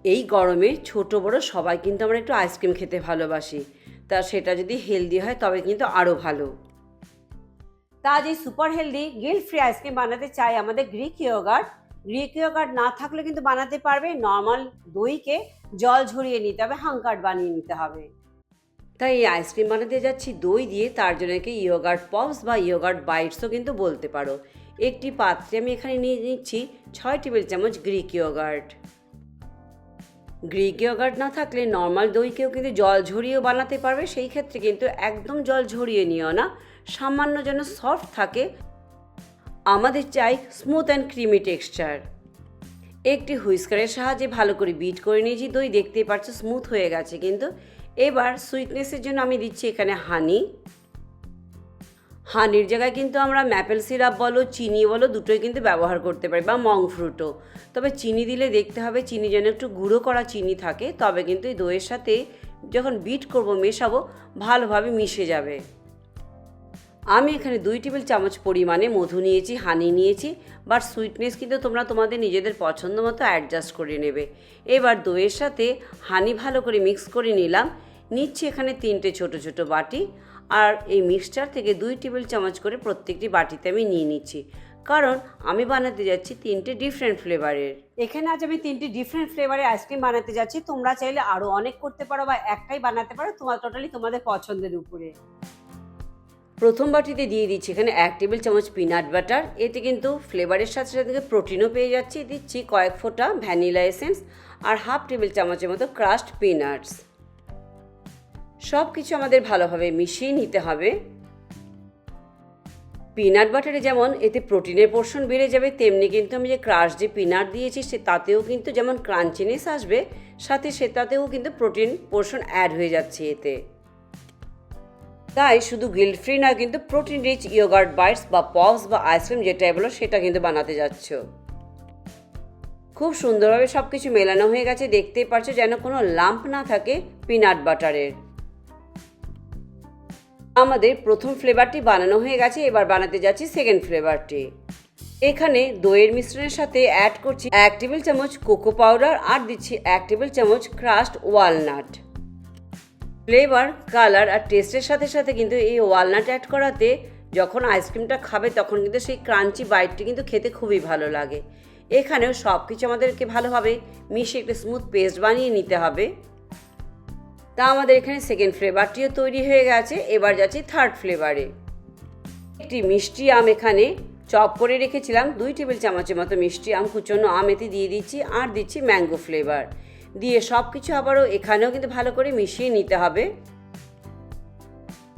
এই গরমে ছোট বড় সবাই কিন্তু আমরা একটু আইসক্রিম খেতে ভালোবাসি, তা সেটা যদি হেলদি হয় তবে কিন্তু আরও ভালো। তা আজ এই super healthy guilt free ice cream বানাতে চাই আমাদের গ্রিক ইয়োগার্ট। গ্রিক ইয়োগার্ট না থাকলে কিন্তু বানাতে পারবে, নর্মাল দইকে জল ঝরিয়ে নিতে হবে, হাঙ্কার বানিয়ে নিতে হবে। তাই এই আইসক্রিম বানাতে যাচ্ছি দই দিয়ে, তার জন্য একে ইয়োগার্ট পপস বা ইয়োগার্ট বাইটসও কিন্তু বলতে পারো। একটি পাত্রে আমি এখানে নিয়ে নিচ্ছি 6 টেবিল চামচ গ্রিক ইয়োগার্ট। গ্রিক ইয়োগার্ট না থাকলে নর্মাল দইকেও কিন্তু জল ঝরিয়েও বানাতে পারবে, সেই ক্ষেত্রে কিন্তু একদম জল ঝরিয়ে নিও না, সামান্য যেন সফট থাকে। আমাদের চাই স্মুথ অ্যান্ড ক্রিমি টেক্সচার। একটি হুইস্কারের সাহায্যে ভালো করে বিট করে নিয়েছি দই, দেখতেই পাচ্ছ স্মুথ হয়ে গেছে। কিন্তু এবার সুইটনেসের জন্য আমি দিচ্ছি এখানে হানির জায়গায় কিন্তু আমরা ম্যাপেল সিরাপ বলো, চিনি বলো, দুটোই কিন্তু ব্যবহার করতে পারি, বা মং ফ্রুটও। তবে চিনি দিলে দেখতে হবে চিনি যেন একটু গুঁড়ো করা চিনি থাকে, তবে কিন্তু এই দইয়ের সাথে যখন বিট করব মেশাবো ভালোভাবে মিশে যাবে। আমি এখানে 2 টেবিল চামচ পরিমাণে মধু নিয়েছি, হানি নিয়েছি, বাট সুইটনেস কিন্তু তোমরা তোমাদের নিজেদের পছন্দ মতো অ্যাডজাস্ট করে নেবে। এবার দইয়ের সাথে হানি ভালো করে মিক্স করে নিলাম। নিচ্ছি এখানে 3টে ছোট ছোট বাটি, আর এই মিক্সচার থেকে 2 টেবিল চামচ করে প্রত্যেকটি বাটিতে আমি নিয়ে নিচ্ছি, কারণ আমি বানাতে যাচ্ছি 3টে ডিফারেন্ট ফ্লেভারের। এখানে আজ আমি 3টে ডিফারেন্ট ফ্লেভারের আইসক্রিম বানাতে যাচ্ছি। তোমরা চাইলে আরও অনেক করতে পারো বা একটাই বানাতে পারো, টোটালি তোমাদের পছন্দের উপরে। প্রথম বাটিতে দিয়ে দিচ্ছি এখানে 1 টেবিল চামচ পিনাট বাটার। এতে কিন্তু ফ্লেভারের সাথে সাথে প্রোটিনও পেয়ে যাচ্ছি। দিচ্ছি কয়েক ফোঁটা ভ্যানিলা এসেন্স আর হাফ টেবিল চামচের মতো ক্রাশড পিনাটস। সব কিছু আমাদের ভালোভাবে মিশিয়ে নিতে হবে। পিনাট বাটারে যেমন এতে প্রোটিনের পোর্শন বেড়ে যাবে, তেমনি কিন্তু আমি যে ক্রাশ যে পিনাট দিয়েছি তাতেও কিন্তু যেমন ক্রাঞ্চিনেস আসবে, সাথে সেটাতেও কিন্তু প্রোটিন পোর্শন অ্যাড হয়ে যাচ্ছে এতে। তাই শুধু গিল্ট ফ্রি নয়, কিন্তু প্রোটিন রিচ ইয়োগার্ট বাইটস বা পপস বা আইসক্রিম যেটাই বলো সেটা কিন্তু বানাতে যাচ্ছ। খুব সুন্দরভাবে সব কিছু মেলানো হয়ে গেছে, দেখতেই পারছো যেন কোনো লাম্প না থাকে পিনাট বাটারের। আমাদের প্রথম ফ্লেভারটি বানানো হয়ে গেছে, এবার বানাতে যাচ্ছি সেকেন্ড ফ্লেভারটি। এখানে দইয়ের মিশ্রণের সাথে অ্যাড করছি 1 টেবিল চামচ কোকো পাউডার, আর দিচ্ছি 1 টেবিল চামচ ক্রাশড ওয়ালনাট। ফ্লেভার, কালার আর টেস্টের সাথে সাথে কিন্তু এই ওয়ালনাট অ্যাড করাতে যখন আইসক্রিমটা খাবে তখন কিন্তু সেই ক্রাঞ্চি বাইটটি কিন্তু খেতে খুবই ভালো লাগে। এখানেও সব কিছু আমাদেরকে ভালোভাবে মিশিয়ে একটা স্মুথ পেস্ট বানিয়ে নিতে হবে। তা আমাদের এখানে সেকেন্ড ফ্লেভারটিও তৈরি হয়ে গেছে। এবার যাচ্ছি থার্ড ফ্লেভারে। একটি মিষ্টি আম এখানে চপ করে রেখেছিলাম, 2 টেবিল চামচের মতো মিষ্টি আম, কুচনো আম এতে দিয়ে দিচ্ছি, আর দিচ্ছি ম্যাঙ্গো ফ্লেভার দিয়ে সব কিছু আবারও এখানেও কিন্তু ভালো করে মিশিয়ে নিতে হবে।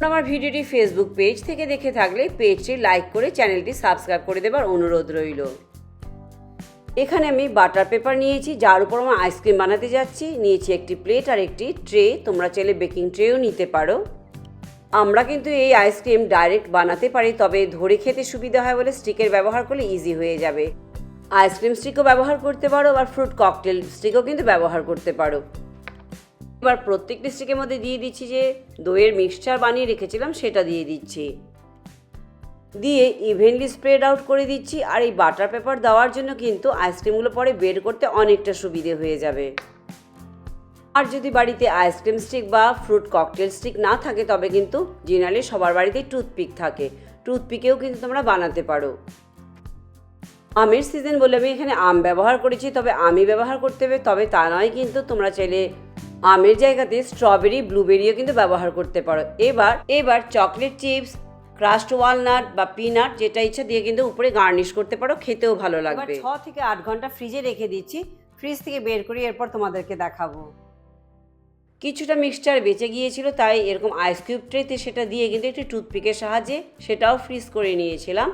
আমার ভিডিওটি ফেসবুক পেজ থেকে দেখে থাকলে পেজটি লাইক করে চ্যানেলটি সাবস্ক্রাইব করে দেবার অনুরোধ রইল। এখানে আমি বাটার পেপার নিয়েছি, যার উপর আমার আইসক্রিম বানাতে যাচ্ছি। নিয়েছি একটি প্লেট আর একটি ট্রে, তোমরা চাইলে বেকিং ট্রেও নিতে পারো। আমরা কিন্তু এই আইসক্রিম ডাইরেক্ট বানাতে পারি, তবে ধরে খেতে সুবিধা হয় বলে স্টিকের ব্যবহার করলে ইজি হয়ে যাবে। আইসক্রিম স্টিকও ব্যবহার করতে পারো, আর ফ্রুট ককটেল স্টিকও কিন্তু ব্যবহার করতে পারো। এবার প্রত্যেকটি স্টিকের মধ্যে দিয়ে দিচ্ছি যে দইয়ের মিক্সচার বানিয়ে রেখেছিলাম, সেটা দিয়ে দিচ্ছি, দিয়ে ইভেনলি স্প্রেড আউট করে দিচ্ছি। আর এই বাটার পেপার দেওয়ার জন্য কিন্তু আইসক্রিমগুলো পরে বের করতে অনেকটা সুবিধে হয়ে যাবে। আর যদি বাড়িতে আইসক্রিম স্টিক বা ফ্রুট ককটেল স্টিক না থাকে, তবে কিন্তু জেনারেলি সবার বাড়িতেই টুথপিক থাকে, টুথপিকেও কিন্তু তোমরা বানাতে পারো। আমের সিজন বলে আমি এখানে আম ব্যবহার করেছি, তবে আমি ব্যবহার করতে হবে, তবে তা নয় কিন্তু তোমরা চাইলে আমের জায়গাতে স্ট্রবেরি, ব্লুবেরিও কিন্তু ব্যবহার করতে পারো। এবার চকলেট চিপস, ক্রাশড ওয়ালনাট বা পিনাট যেটা ইচ্ছা দিয়ে কিন্তু উপরে গার্নিশ করতে পারো, খেতেও ভালো লাগবে। 6 থেকে 8 ঘন্টা ফ্রিজে রেখে দিচ্ছি, ফ্রিজ থেকে বের করে এরপর তোমাদেরকে দেখাবো। কিছুটা মিক্সচার বেঁচে গিয়েছিল, তাই এরকম আইস কিউব ট্রেতে সেটা দিয়ে কিন্তু একটু টুথপিকের সাহায্যে সেটাও ফ্রিজ করে নিয়েছিলাম।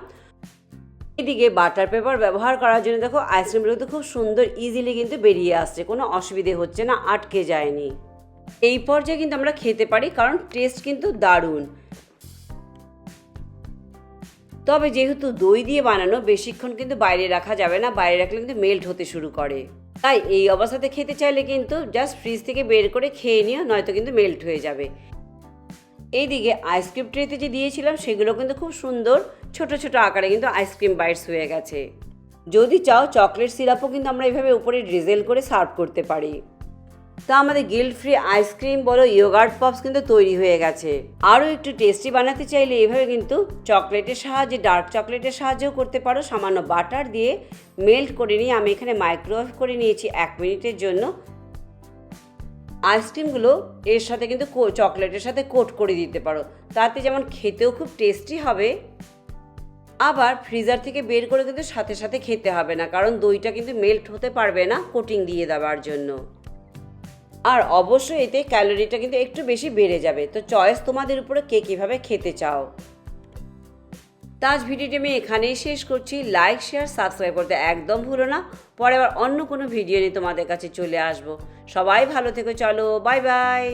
এদিকে বাটার পেপার ব্যবহার করার জন্য দেখো আইসক্রিমগুলো কিন্তু খুব সুন্দর ইজিলি কিন্তু বেরিয়ে আসছে, কোনো অসুবিধে হচ্ছে না, আটকে যায়নি। এই পর্যায়ে কিন্তু আমরা খেতে পারি, কারণ টেস্ট কিন্তু দারুণ। তবে যেহেতু দই দিয়ে বানানো, বেশিক্ষণ কিন্তু বাইরে রাখা যাবে না, বাইরে রাখলে কিন্তু মেল্ট হতে শুরু করে। তাই এই অবস্থাতে খেতে চাইলে কিন্তু জাস্ট ফ্রিজ থেকে বের করে খেয়ে নিও, নয়তো কিন্তু মেল্ট হয়ে যাবে। এইদিকে আইসক্রিম ট্রেতে যে দিয়েছিলাম সেগুলো কিন্তু খুব সুন্দর ছোট ছোট আকারে কিন্তু আইসক্রিম বাইটস হয়ে গেছে। যদি চাও চকলেট সিরাপও কিন্তু আমরা এইভাবে উপরে ড্রিজেল করে সার্ভ করতে পারি। তা আমাদের গিল্ট ফ্রি আইসক্রিম বলো ইয়োগার্ট পপস কিন্তু তৈরি হয়ে গেছে। আরও একটু টেস্টি বানাতে চাইলে এইভাবে কিন্তু চকলেটের সাহায্যে, ডার্ক চকলেটের সাহায্যেও করতে পারো। সামান্য বাটার দিয়ে মেল্ট করে নিয়ে আমি এখানে মাইক্রোওয়েভ করে নিয়েছি 1 মিনিটের জন্য। আইসক্রিমগুলো এর সাথে কিন্তু চকলেটের সাথে কোট করে দিতে পারো, তাতে যেমন খেতেও খুব টেস্টি হবে, আবার ফ্রিজার থেকে বের করে কিন্তু সাথে সাথে খেতে হবে না, কারণ দইটা কিন্তু মেল্ট হতে পারবে না কোটিং দিয়ে দেওয়ার জন্য। আর অবশ্যই এতে ক্যালোরিটা কিন্তু একটু বেশি বেড়ে যাবে। তো চয়েস তোমাদের উপরে কে কীভাবে খেতে চাও। তা আজ ভিডিওটি আমি এখানেই শেষ করছি। লাইক, শেয়ার, সাবস্ক্রাইব করতে একদম ভুলো না। পরে আবার অন্য কোনো ভিডিও নিয়ে তোমাদের কাছে চলে আসবো। সবাই ভালো থেকো, চলো বাই বাই।